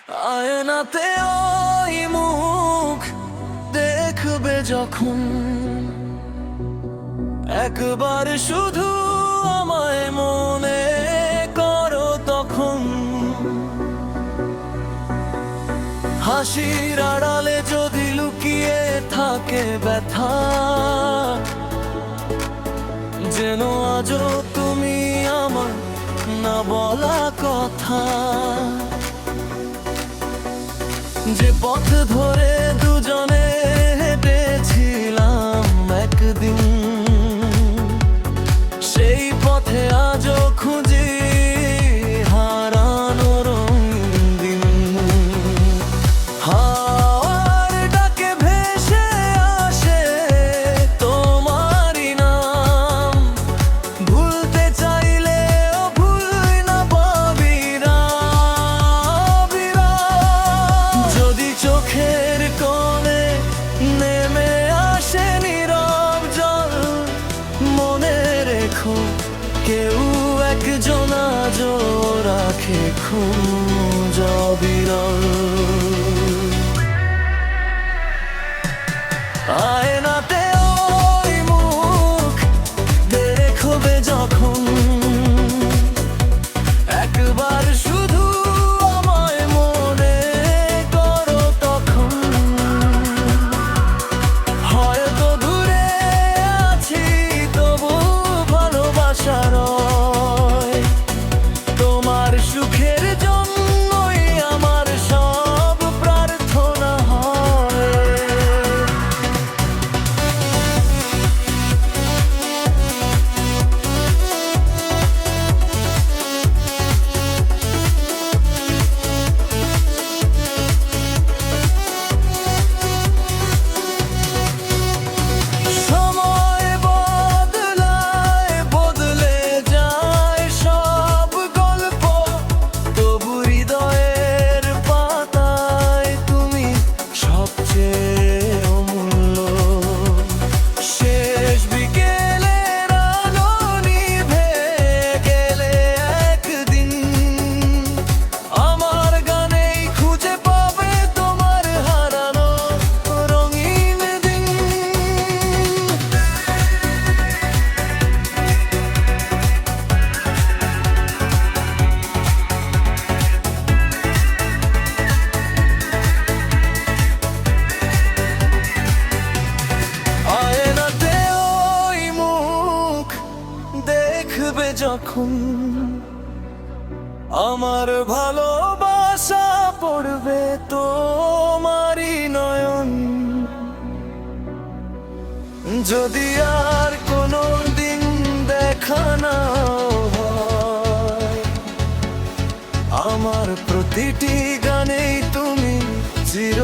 আয়নাতে ওই মুখ দেখবে যখন, একবার শুধু আমায় মনে করো তখন। হাসির আড়ালে যদি লুকিয়ে থাকে ব্যথা, যেন আজও তুমি আমার না বলা কথা। যে পথ ধরে দুজনে হেঁটেছিলাম একদিন, সেই পথে আজও খুঁজি হারানোর দিন। হাওয়ার ডাকে ভেসে আসে তোমারই নাম, ভুলতে চাইলেও ভুল না পাবি যদি চোখের কোণে নেমে আসে নীরব জল। মনে রেখো কেউ একজন আজও রাখে খোঁজ অবিরল। আয়নাতে ওই মুখ দেখবে যখন, একবার শুধু আমায় মনে করো তখন। হয়তো দূরে আছি তবু ভালোবাসা রয়, তোমার সুখের জন্যই আমার সব প্রার্থনা হয়। সময় বদলায়, বদলে যায় সব গল্প, তবু হৃদয়ের পাতায় তুমি সবচেয়ে অমূল্য। শেষ বিকেলের আলো নিভে গেলে একদিন, আমার গানেই খুঁজে পাবে তোমার হারানো রঙিন দিন। আয়নাতে ওই মুখ দেখবে যখন, আমার ভালোবাসা পড়বে তোমারই নয়ন। যদি আর কোনো দিন দেখা না হয়, আমার প্রতিটি গানেই তুমি চির